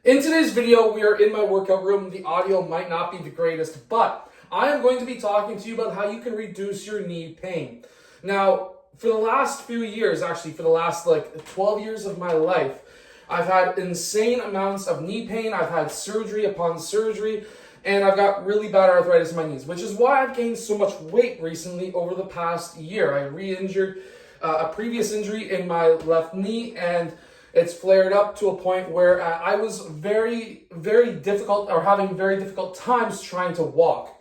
In today's video, we are in my workout room. The audio might not be the greatest, but I am going to be talking to you about how you can reduce your knee pain. Now, for the last few years, actually for the last 12 years of my life, I've had insane amounts of knee pain. I've had surgery upon surgery, and I've got really bad arthritis in my knees, which is why I've gained so much weight recently over the past year. I re-injured a previous injury in my left knee, and it's flared up to a point where I was very, very difficult, or having very difficult times trying to walk.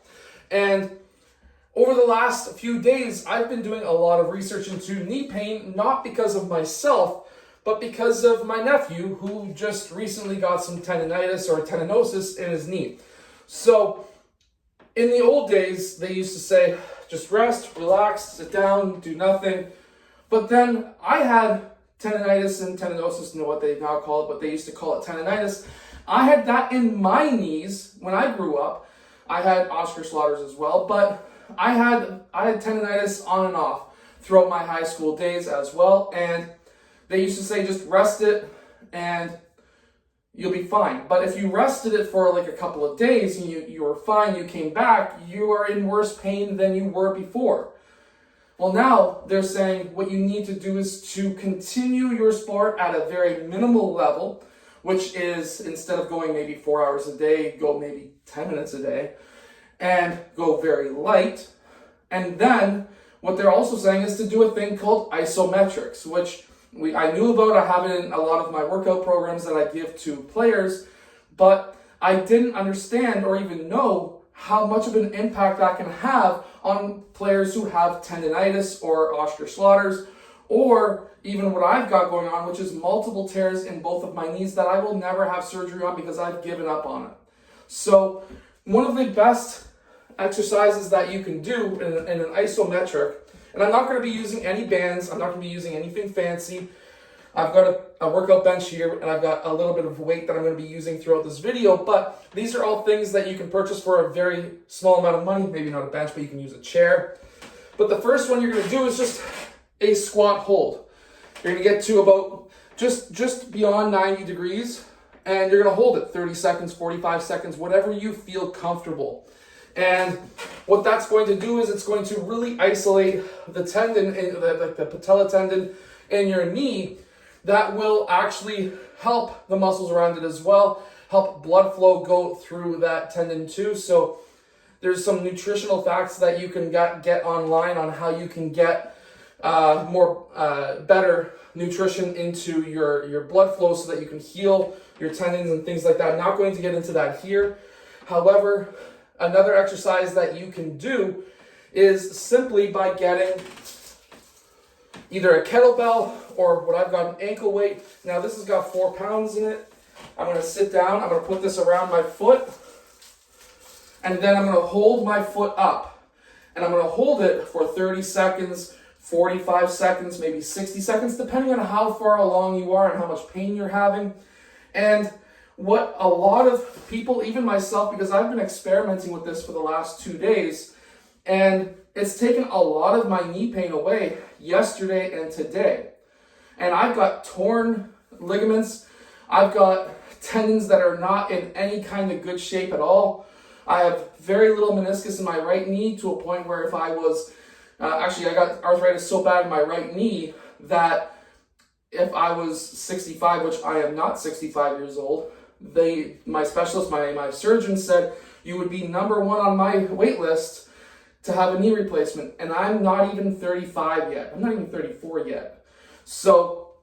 And over the last few days, I've been doing a lot of research into knee pain, not because of myself, but because of my nephew, who just recently got some tendonitis or tendinosis in his knee. So in the old days, they used to say, just rest, relax, sit down, do nothing. But then I had tendonitis and tendinosis, know what they now call it, but they used to call it tendonitis. I had that in my knees when I grew up. I had Osgood-Schlatter's as well, but I had tendonitis on and off throughout my high school days as well. And they used to say, just rest it and you'll be fine. But if you rested it for a couple of days and you were fine, you came back, you are in worse pain than you were before. Well, now they're saying what you need to do is to continue your sport at a very minimal level, which is instead of going maybe 4 hours a day, go maybe 10 minutes a day, and go very light. And then what they're also saying is to do a thing called isometrics, which I knew about. I have it in a lot of my workout programs that I give to players, but I didn't understand or even know how much of an impact that can have on players who have tendonitis or Osgood-Schlatter's, or even what I've got going on, which is multiple tears in both of my knees that I will never have surgery on because I've given up on it. So one of the best exercises that you can do in an isometric, and I'm not going to be using any bands, I'm not going to be using anything fancy. I've got a workout bench here, and I've got a little bit of weight that I'm going to be using throughout this video, but these are all things that you can purchase for a very small amount of money. Maybe not a bench, but you can use a chair. But the first one you're going to do is just a squat hold. You're going to get to about just beyond 90 degrees, and you're going to hold it 30 seconds, 45 seconds, whatever you feel comfortable. And what that's going to do is it's going to really isolate the tendon, the patella tendon in your knee. That will actually help the muscles around it as well, help blood flow go through that tendon too. So there's some nutritional facts that you can get online on how you can get better nutrition into your blood flow so that you can heal your tendons and things like that. I'm not going to get into that here. However, another exercise that you can do is simply by getting either a kettlebell or what I've got, an ankle weight. Now this has got 4 pounds in it. I'm going to sit down, I'm going to put this around my foot, and then I'm going to hold my foot up. And I'm going to hold it for 30 seconds, 45 seconds, maybe 60 seconds, depending on how far along you are and how much pain you're having. And what a lot of people, even myself, because I've been experimenting with this for the last 2 days, and it's taken a lot of my knee pain away yesterday and today. And I've got torn ligaments. I've got tendons that are not in any kind of good shape at all. I have very little meniscus in my right knee, to a point where if I was, I got arthritis so bad in my right knee that if I was 65, which I am not 65 years old, my specialist, my surgeon said, you would be number 1 on my wait list to have a knee replacement. And I'm not even 35 yet. I'm not even 34 yet. So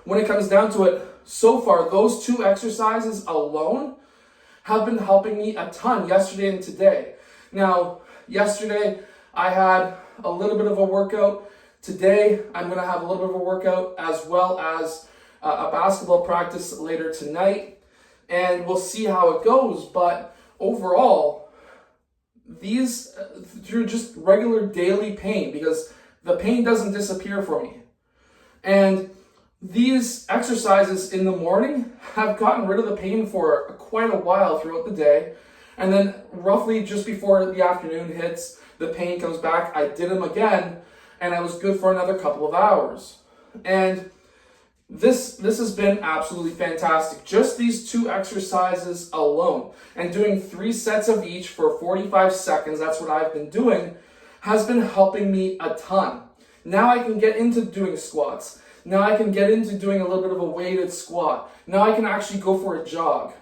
when it comes down to it, so far, those 2 exercises alone have been helping me a ton yesterday and today. Now, yesterday I had a little bit of a workout. Today I'm going to have a little bit of a workout, as well as a basketball practice later tonight. And we'll see how it goes. But overall, these through just regular daily pain, because the pain doesn't disappear for me. And these exercises in the morning have gotten rid of the pain for quite a while throughout the day. And then roughly just before the afternoon hits, the pain comes back. I did them again, and I was good for another couple of hours. And This has been absolutely fantastic. Just these 2 exercises alone, and doing 3 sets of each for 45 seconds, that's what I've been doing, has been helping me a ton. Now I can get into doing squats. Now I can get into doing a little bit of a weighted squat. Now I can actually go for a jog,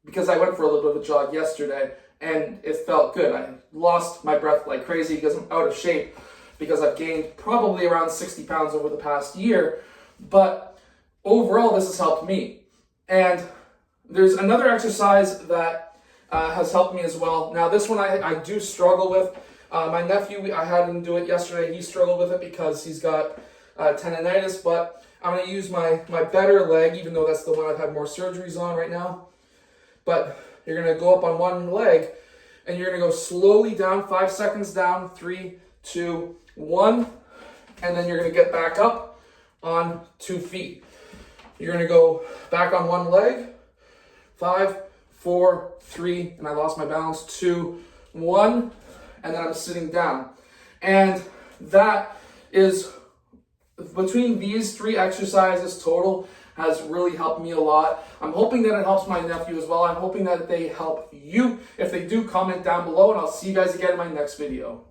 because I went for a little bit of a jog yesterday and it felt good. I lost my breath like crazy because I'm out of shape, because I've gained probably around 60 pounds over the past year. But overall, this has helped me. And there's another exercise that has helped me as well. Now, this one I do struggle with. My nephew, I had him do it yesterday. He struggled with it because he's got tendonitis, but I'm going to use my better leg, even though that's the one I've had more surgeries on right now. But you're going to go up on one leg, and you're going to go slowly down, 5 seconds down, 3, 2, 1, and then you're going to get back up on 2 feet. You're going to go back on one leg, 5, 4, 3, and I lost my balance, 2, 1, and then I'm sitting down. And that is, between these 3 exercises total, has really helped me a lot. I'm hoping that it helps my nephew as well. I'm hoping that they help you. If they do, comment down below, and I'll see you guys again in my next video.